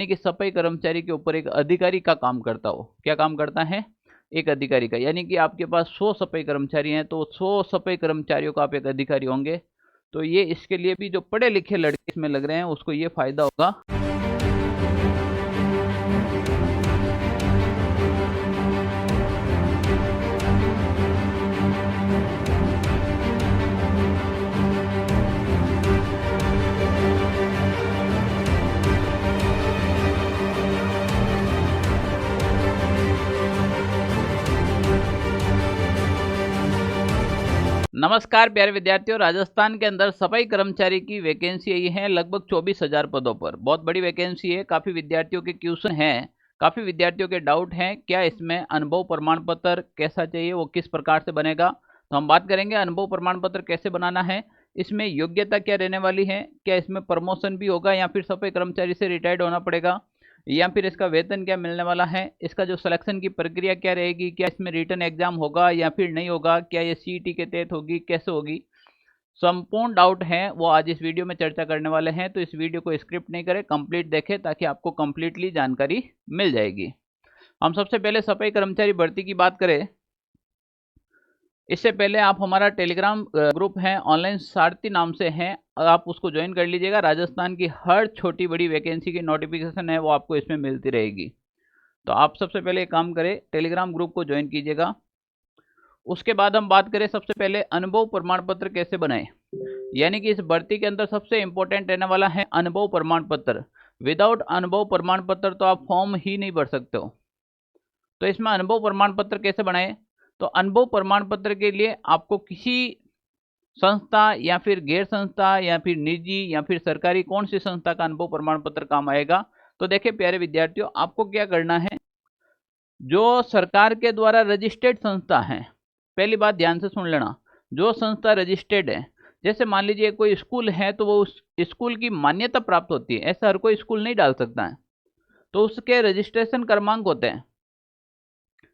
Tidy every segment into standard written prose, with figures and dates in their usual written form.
यानी कि सफाई कर्मचारी के ऊपर एक अधिकारी का काम करता हो। क्या काम करता है? एक अधिकारी का। यानी कि आपके पास 100 सफाई कर्मचारी हैं तो 100 सफाई कर्मचारियों का आप एक अधिकारी होंगे। तो ये इसके लिए भी जो पढ़े लिखे लड़के इसमें लग रहे हैं उसको ये फायदा होगा। नमस्कार प्यारे विद्यार्थियों, राजस्थान के अंदर सफाई कर्मचारी की वैकेंसी आई है लगभग 24,000 पदों पर। बहुत बड़ी वैकेंसी है। काफ़ी विद्यार्थियों के क्वेश्चन हैं, काफ़ी विद्यार्थियों के डाउट हैं। क्या इसमें अनुभव प्रमाण पत्र कैसा चाहिए, वो किस प्रकार से बनेगा, तो हम बात करेंगे। अनुभव प्रमाण पत्र कैसे बनाना है, इसमें योग्यता क्या रहने वाली है, क्या इसमें प्रमोशन भी होगा या फिर सफाई कर्मचारी से रिटायर्ड होना पड़ेगा, या फिर इसका वेतन क्या मिलने वाला है, इसका जो सिलेक्शन की प्रक्रिया क्या रहेगी, क्या इसमें रिटन एग्जाम होगा या फिर नहीं होगा, क्या ये सीईटी के तहत होगी, कैसे होगी, संपूर्ण डाउट हैं वो आज इस वीडियो में चर्चा करने वाले हैं। तो इस वीडियो को स्क्रिप्ट नहीं करें, कंप्लीट देखें ताकि आपको कंप्लीटली जानकारी मिल जाएगी। हम सबसे पहले सफाई कर्मचारी भर्ती की बात करें, इससे पहले आप हमारा टेलीग्राम ग्रुप है ऑनलाइन सारथी नाम से हैं, आप उसको ज्वाइन कर लीजिएगा। राजस्थान की हर छोटी बड़ी वैकेंसी की नोटिफिकेशन है वो आपको इसमें मिलती रहेगी। तो आप सबसे पहले एक काम करें, टेलीग्राम ग्रुप को ज्वाइन कीजिएगा। उसके बाद हम बात करें सबसे पहले अनुभव प्रमाण पत्र कैसे बनाएं। यानी कि इस भर्ती के अंदर सबसे इंपॉर्टेंट रहने वाला है अनुभव प्रमाण पत्र। विदाउट अनुभव प्रमाण पत्र तो आप फॉर्म ही नहीं भर सकते हो। तो इसमें अनुभव प्रमाण पत्र कैसे बनाएं, तो अनुभव प्रमाण पत्र के लिए आपको किसी संस्था या फिर गैर संस्था या फिर निजी या फिर सरकारी कौन सी संस्था का अनुभव प्रमाण पत्र काम आएगा। तो देखिए प्यारे विद्यार्थियों, आपको क्या करना है, जो सरकार के द्वारा रजिस्टर्ड संस्था है, पहली बात ध्यान से सुन लेना, जो संस्था रजिस्टर्ड है, जैसे मान लीजिए कोई स्कूल है तो वो उस स्कूल की मान्यता प्राप्त होती है, ऐसा हर कोई स्कूल नहीं डाल सकता है, तो उसके रजिस्ट्रेशन क्रमांक होते हैं।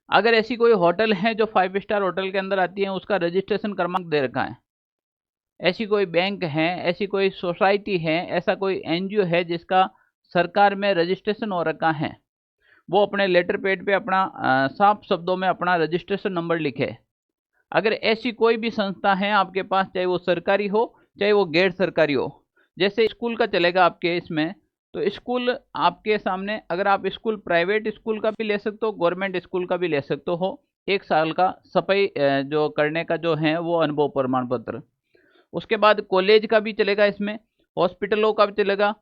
अगर ऐसी कोई होटल है जो 5 स्टार होटल के अंदर आती है, उसका रजिस्ट्रेशन क्रमांक दे रखा है। ऐसी कोई बैंक है, ऐसी कोई सोसाइटी है, ऐसा कोई एनजीओ है जिसका सरकार में रजिस्ट्रेशन हो रखा है, वो अपने लेटर पैड पे अपना साफ शब्दों में अपना रजिस्ट्रेशन नंबर लिखे। अगर ऐसी कोई भी संस्था है आपके पास, चाहे वो सरकारी हो चाहे वो गैर सरकारी हो, जैसे स्कूल का चलेगा आपके इसमें, तो स्कूल आपके सामने, अगर आप स्कूल प्राइवेट स्कूल का भी ले सकते हो, गवर्नमेंट स्कूल का भी ले सकते हो, 1 साल का सफाई जो करने का जो है वो अनुभव प्रमाण पत्र। उसके बाद कॉलेज का भी चलेगा, इसमें हॉस्पिटलों का भी चलेगा,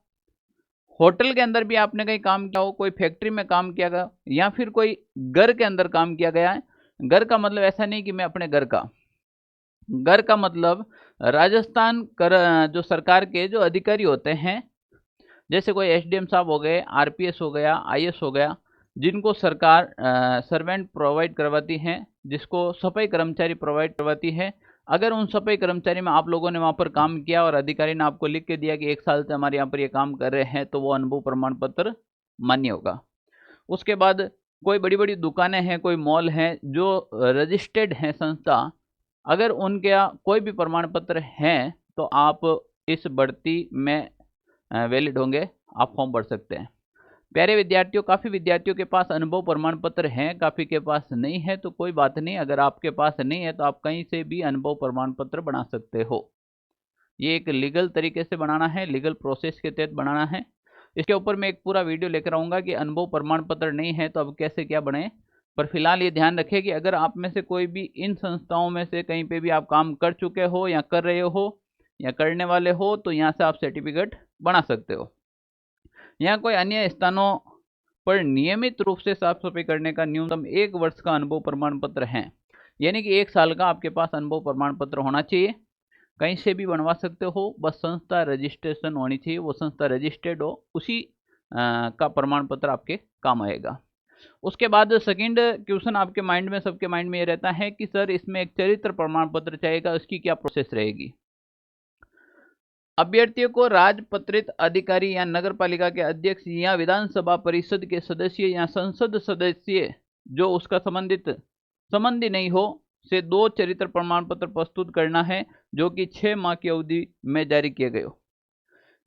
होटल के अंदर भी आपने कहीं काम किया हो, कोई फैक्ट्री में काम किया गया, या फिर कोई घर के अंदर काम किया गया है। घर का मतलब ऐसा नहीं कि मैं अपने घर का मतलब राजस्थान कर जो सरकार के जो अधिकारी होते हैं, जैसे कोई एसडीएम साहब हो गए, आरपीएस हो गया, आईएएस हो गया, जिनको सरकार सर्वेंट प्रोवाइड करवाती है, जिसको सफाई कर्मचारी प्रोवाइड करवाती है। अगर उन सफाई कर्मचारी में आप लोगों ने वहाँ पर काम किया और अधिकारी ने आपको लिख के दिया कि 1 साल से हमारे यहाँ पर ये काम कर रहे हैं, तो वो अनुभव प्रमाण पत्र मान्य होगा। उसके बाद कोई बड़ी बड़ी दुकानें हैं, कोई मॉल हैं जो रजिस्टर्ड हैं संस्था, अगर उनके यहाँ कोई भी प्रमाण पत्र हैं तो आप इस भर्ती में वैलिड होंगे, आप फॉर्म भर सकते हैं। प्यारे विद्यार्थियों, काफ़ी विद्यार्थियों के पास अनुभव प्रमाण पत्र हैं, काफ़ी के पास नहीं है, तो कोई बात नहीं। अगर आपके पास नहीं है तो आप कहीं से भी अनुभव प्रमाण पत्र बना सकते हो। ये एक लीगल तरीके से बनाना है, लीगल प्रोसेस के तहत बनाना है। इसके ऊपर मैं एक पूरा वीडियो लेकर आऊँगा कि अनुभव प्रमाण पत्र नहीं है तो अब कैसे क्या बने। पर फिलहाल ये ध्यान रखें कि अगर आप में से कोई भी इन संस्थाओं में से कहीं पे भी आप काम कर चुके हो या कर रहे हो या करने वाले हो, तो यहाँ से आप सर्टिफिकेट बना सकते हो। यहाँ कोई अन्य स्थानों पर नियमित रूप से साफ सफाई करने का न्यूनतम 1 वर्ष का अनुभव प्रमाण पत्र है, यानी कि 1 साल का आपके पास अनुभव प्रमाण पत्र होना चाहिए। कहीं से भी बनवा सकते हो, बस संस्था रजिस्ट्रेशन होनी चाहिए, वो संस्था रजिस्टर्ड हो, उसी का प्रमाण पत्र आपके काम आएगा। उसके बाद सेकंड क्वेश्चन आपके माइंड में, सबके माइंड में ये रहता है कि सर इसमें एक चरित्र प्रमाण पत्र चाहिएगा, उसकी क्या प्रोसेस रहेगी। अभ्यर्थियों को राजपत्रित अधिकारी या नगर पालिका के अध्यक्ष या विधानसभा परिषद के सदस्य या संसद सदस्य जो उसका संबंधी नहीं हो से 2 चरित्र प्रमाण पत्र प्रस्तुत करना है, जो कि 6 माह की अवधि में जारी किए गए हो।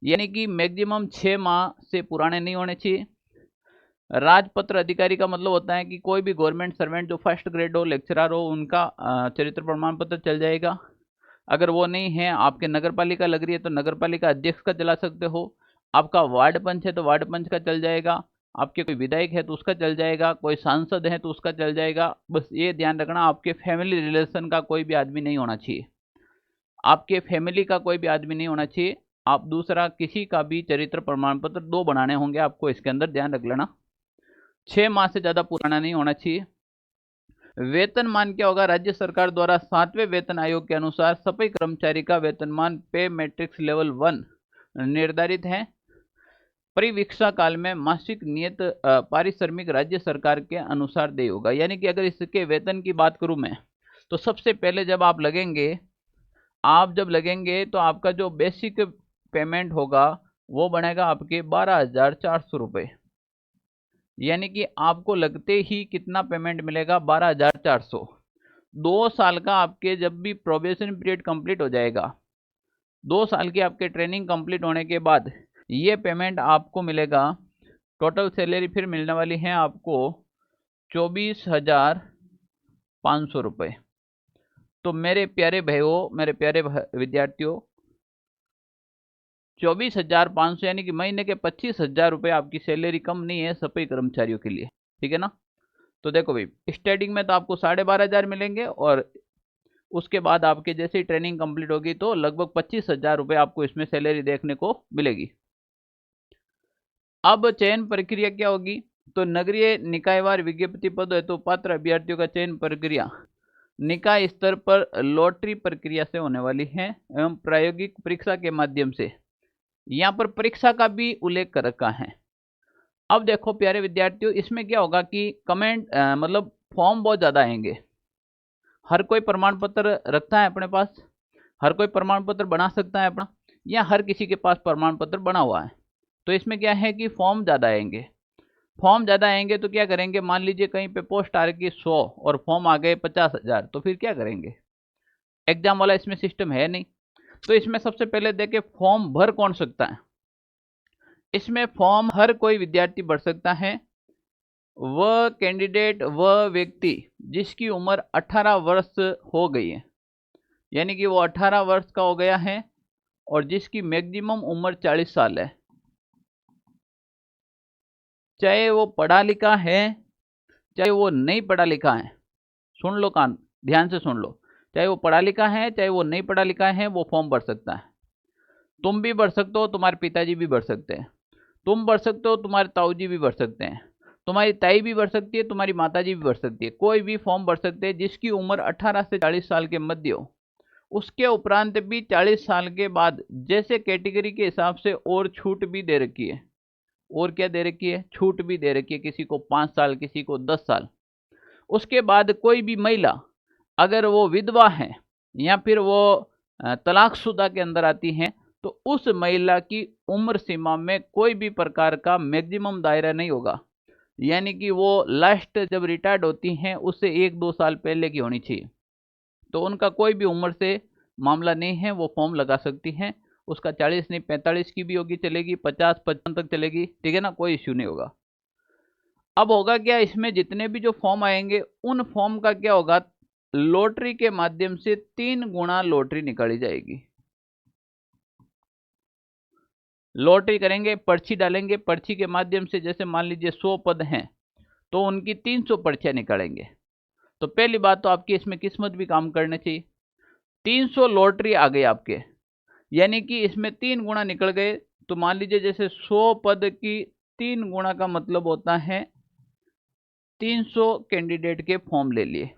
यानी कि मैक्सिमम 6 माह से पुराने नहीं होने चाहिए। राजपत्र अधिकारी का मतलब होता है कि कोई भी गवर्नमेंट सर्वेंट जो फर्स्ट ग्रेड हो, लेक्चरर हो, उनका चरित्र प्रमाण पत्र चल जाएगा। अगर वो नहीं है, आपके नगर पालिका लग रही है तो नगर पालिका अध्यक्ष का चला सकते हो। आपका वार्ड पंच है तो वार्ड पंच का चल जाएगा। आपके कोई विधायक है तो उसका चल जाएगा, कोई सांसद है तो उसका चल जाएगा। बस ये ध्यान रखना, आपके फैमिली रिलेशन का कोई भी आदमी नहीं होना चाहिए। आपके फैमिली का कोई भी आदमी नहीं होना चाहिए। आप दूसरा किसी का भी चरित्र प्रमाण पत्र 2 बनाने होंगे आपको, इसके अंदर ध्यान रख लेना। 6 माह से ज़्यादा पुराना नहीं होना चाहिए। वेतनमान क्या होगा? राज्य सरकार द्वारा 7वें वेतन आयोग के अनुसार सफाई कर्मचारी का वेतनमान पे मैट्रिक्स लेवल 1 निर्धारित है। परिवीक्षा काल में मासिक नियत पारिश्रमिक राज्य सरकार के अनुसार देय होगा। यानी कि अगर इसके वेतन की बात करूं मैं, तो सबसे पहले जब आप लगेंगे तो आपका जो बेसिक पेमेंट होगा वो बनेगा आपके 12,400 रुपये। यानी कि आपको लगते ही कितना पेमेंट मिलेगा? 12,400। 2 साल का आपके जब भी प्रोबेशन पीरियड कंप्लीट हो जाएगा, 2 साल की आपके ट्रेनिंग कंप्लीट होने के बाद ये पेमेंट आपको मिलेगा। टोटल सैलरी फिर मिलने वाली है आपको 24,500 रुपये। तो मेरे प्यारे भाइयों, मेरे प्यारे विद्यार्थियों, 24,500 यानी कि महीने के 25,000 रुपये आपकी सैलरी कम नहीं है सफाई कर्मचारियों के लिए। ठीक है ना? तो देखो भाई, स्टार्टिंग में तो आपको 12,500 मिलेंगे और उसके बाद आपके जैसे ही ट्रेनिंग कंप्लीट होगी तो लगभग 25,000 रुपये आपको इसमें सैलरी देखने को मिलेगी। अब चयन प्रक्रिया क्या होगी? तो नगरीय निकायवार विज्ञप्ति पद है तो पात्र अभ्यर्थियों का चयन प्रक्रिया निकाय स्तर पर लॉटरी प्रक्रिया से होने वाली है एवं प्रायोगिक परीक्षा के माध्यम से। यहाँ पर परीक्षा का भी उल्लेख कर रखा है। अब देखो प्यारे विद्यार्थियों, इसमें क्या होगा कि कमेंट मतलब फॉर्म बहुत ज़्यादा आएंगे। हर कोई प्रमाण पत्र रखता है अपने पास, हर कोई प्रमाण पत्र बना सकता है अपना, या हर किसी के पास प्रमाण पत्र बना हुआ है। तो इसमें क्या है कि फॉर्म ज़्यादा आएंगे। फॉर्म ज़्यादा आएंगे तो क्या करेंगे? मान लीजिए कहीं पे पोस्ट आ रही 100 और फॉर्म आ गए 50,000, तो फिर क्या करेंगे? एग्जाम वाला इसमें सिस्टम है नहीं। तो इसमें सबसे पहले देखें फॉर्म भर कौन सकता है। इसमें फॉर्म हर कोई विद्यार्थी भर सकता है। वह कैंडिडेट, वह व्यक्ति जिसकी उम्र 18 वर्ष हो गई है, यानी कि वो 18 वर्ष का हो गया है और जिसकी मैक्सिमम उम्र 40 साल है। चाहे वो पढ़ा लिखा है, चाहे वो नहीं पढ़ा लिखा है। सुन लो, कान ध्यान से सुन लो। चाहे वो पढ़ा लिखा है, चाहे वो नहीं पढ़ा लिखा है, वो फॉर्म भर सकता है। तुम भी भर सकते हो, तुम्हारे पिताजी भी भर सकते हैं, तुम भर सकते हो, तुम्हारे ताऊजी भी भर सकते हैं, तुम्हारी ताई भी भर सकती है, तुम्हारी माताजी भी भर सकती है। कोई भी फॉर्म भर सकते हैं जिसकी उम्र 18 से 40 साल के मध्य हो। उसके उपरांत भी 40 साल के बाद जैसे कैटेगरी के हिसाब से और छूट भी दे रखी है। और क्या दे रखी है? छूट भी दे रखी है। किसी को 5 साल, किसी को 10 साल। उसके बाद कोई भी महिला अगर वो विधवा है या फिर वो तलाकशुदा के अंदर आती हैं, तो उस महिला की उम्र सीमा में कोई भी प्रकार का मैक्सिमम दायरा नहीं होगा। यानी कि वो लास्ट जब रिटायर्ड होती हैं उससे 1-2 साल पहले की होनी चाहिए। तो उनका कोई भी उम्र से मामला नहीं है, वो फॉर्म लगा सकती हैं। उसका 40 नहीं 45 की भी होगी चलेगी, 50-55 तक चलेगी। ठीक है ना? कोई इश्यू नहीं होगा। अब होगा क्या, इसमें जितने भी जो फॉर्म आएंगे उन फॉर्म का क्या होगा? लॉटरी के माध्यम से 3 गुना लॉटरी निकाली जाएगी। लॉटरी करेंगे, पर्ची डालेंगे, पर्ची के माध्यम से जैसे मान लीजिए 100 पद हैं तो उनकी 300 पर्चियां निकालेंगे। तो पहली बात तो आपकी इसमें किस्मत भी काम करनी चाहिए। 300 लॉटरी आ गई आपके, यानी कि इसमें 3 गुना निकल गए। तो मान लीजिए जैसे 100 पद की 3 गुना का मतलब होता है 300 कैंडिडेट के फॉर्म ले लिए।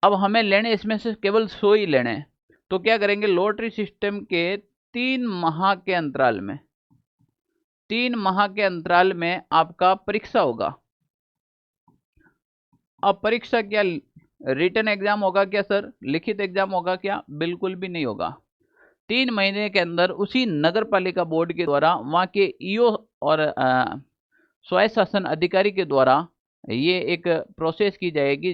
अब हमें लेने इसमें से केवल 100 ही लेने हैं। तो क्या करेंगे? लॉटरी सिस्टम के 3 माह के अंतराल में, 3 माह के अंतराल में आपका परीक्षा होगा। अब परीक्षा क्या रिटन एग्जाम होगा क्या सर? लिखित एग्जाम होगा क्या? बिल्कुल भी नहीं होगा। 3 महीने के अंदर उसी नगर पालिका बोर्ड के द्वारा, वहाँ के ईओ और स्वायत्त शासन अधिकारी के द्वारा ये एक प्रोसेस की जाएगी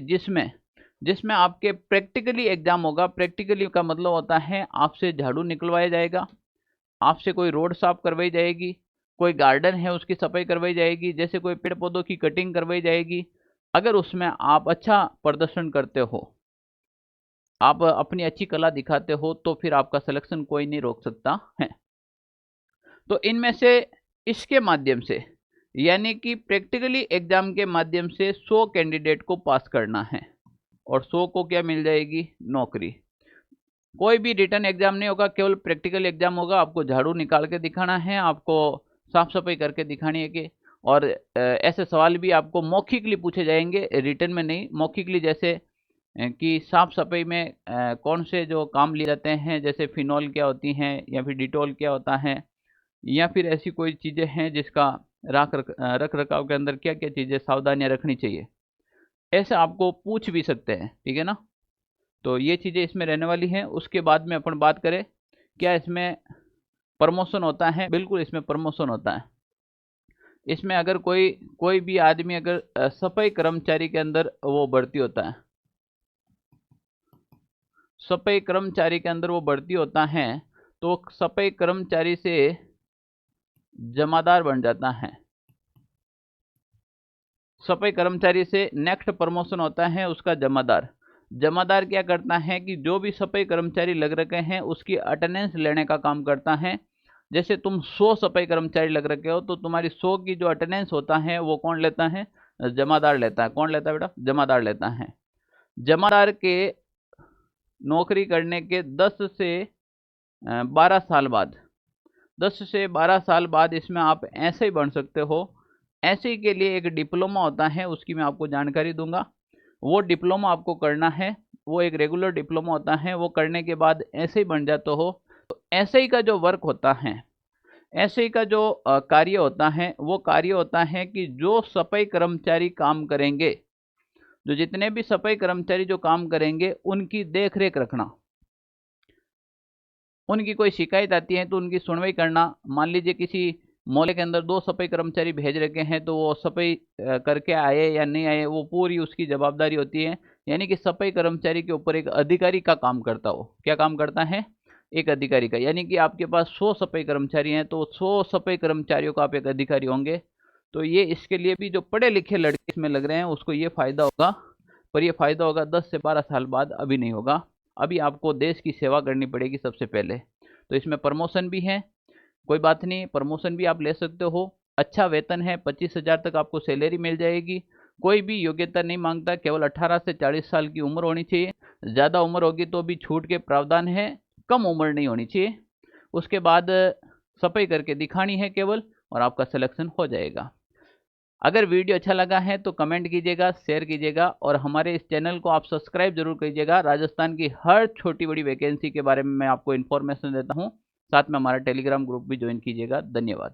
जिसमें आपके प्रैक्टिकली एग्जाम होगा। प्रैक्टिकली का मतलब होता है आपसे झाड़ू निकलवाया जाएगा, आपसे कोई रोड साफ करवाई जाएगी, कोई गार्डन है उसकी सफाई करवाई जाएगी, जैसे कोई पेड़ पौधों की कटिंग करवाई जाएगी। अगर उसमें आप अच्छा प्रदर्शन करते हो, आप अपनी अच्छी कला दिखाते हो, तो फिर आपका सिलेक्शन कोई नहीं रोक सकता है। तो इनमें से इसके माध्यम से, यानी कि प्रैक्टिकली एग्जाम के माध्यम से 100 कैंडिडेट को पास करना है और 100 को क्या मिल जाएगी, नौकरी। कोई भी रिटर्न एग्जाम नहीं होगा, केवल प्रैक्टिकल एग्जाम होगा। आपको झाड़ू निकाल के दिखाना है, आपको साफ सफाई करके दिखानी है कि, और ऐसे सवाल भी आपको मौखिकली पूछे जाएंगे, रिटर्न में नहीं, मौखिकली। जैसे कि साफ सफाई में कौन से जो काम लिए जाते हैं, जैसे फिनॉल क्या होती हैं, या फिर डिटॉल क्या होता है, या फिर ऐसी कोई चीज़ें हैं जिसका रख रखाव के अंदर क्या क्या चीज़ें सावधानियां रखनी चाहिए, ऐसे आपको पूछ भी सकते हैं, ठीक है ना। तो ये चीज़ें इसमें रहने वाली हैं। उसके बाद में अपन बात करें, क्या इसमें प्रमोशन होता है? बिल्कुल इसमें प्रमोशन होता है। इसमें अगर कोई भी आदमी अगर सफाई कर्मचारी के अंदर वो भर्ती होता है, सफाई कर्मचारी के अंदर वो भर्ती होता है, तो सफाई कर्मचारी से जमादार बन जाता है। सफाई कर्मचारी से नेक्स्ट प्रमोशन होता है उसका जमादार। जमादार क्या करता है कि जो भी सफाई कर्मचारी लग रखे हैं उसकी अटेंडेंस लेने का काम करता है। जैसे तुम 100 सफाई कर्मचारी लग रखे हो, तो तुम्हारी 100 की जो अटेंडेंस होता है वो कौन लेता है? जमादार लेता है। कौन लेता है बेटा? जमादार लेता है। जमादार के नौकरी करने के 10 से 12 साल बाद, 10 से 12 साल बाद इसमें आप ऐसे ही बन सकते हो। ऐसे के लिए एक डिप्लोमा होता है, उसकी मैं आपको जानकारी दूंगा। वो डिप्लोमा आपको करना है, वो एक रेगुलर डिप्लोमा होता है। वो करने के बाद ऐसे ही बन जाते हो। तो ऐसे ही का जो वर्क होता है, ऐसे ही का जो कार्य होता है, वो कार्य होता है कि जो सफाई कर्मचारी काम करेंगे, जो जितने भी सफाई कर्मचारी जो काम करेंगे, उनकी देख रेख रखना। उनकी कोई शिकायत आती है तो उनकी सुनवाई करना। मान लीजिए किसी मोहल्ले के अंदर 2 सफाई कर्मचारी भेज रखे हैं, तो वो सफाई करके आए या नहीं आए, वो पूरी उसकी जवाबदारी होती है। यानी कि सफाई कर्मचारी के ऊपर एक अधिकारी का काम करता हो। क्या काम करता है? एक अधिकारी का। यानी कि आपके पास 100 सफाई कर्मचारी हैं, तो 100 सफाई कर्मचारियों का आप एक अधिकारी होंगे। तो ये इसके लिए भी जो पढ़े लिखे लड़के इसमें लग रहे हैं उसको ये फायदा होगा, पर ये फायदा होगा 10 से 12 साल बाद, अभी नहीं होगा। अभी आपको देश की सेवा करनी पड़ेगी सबसे पहले। तो इसमें प्रमोशन भी है, कोई बात नहीं, प्रमोशन भी आप ले सकते हो। अच्छा वेतन है, 25,000 तक आपको सैलरी मिल जाएगी। कोई भी योग्यता नहीं मांगता, केवल 18 से 40 साल की उम्र होनी चाहिए। ज़्यादा उम्र होगी तो भी छूट के प्रावधान है, कम उम्र नहीं होनी चाहिए। उसके बाद सफाई करके दिखानी है केवल, और आपका सिलेक्शन हो जाएगा। अगर वीडियो अच्छा लगा है तो कमेंट कीजिएगा, शेयर कीजिएगा, और हमारे इस चैनल को आप सब्सक्राइब जरूर कीजिएगा। राजस्थान की हर छोटी बड़ी वैकेंसी के बारे में मैं आपको इन्फॉर्मेशन देता हूँ। साथ में हमारा टेलीग्राम ग्रुप भी ज्वाइन कीजिएगा। धन्यवाद।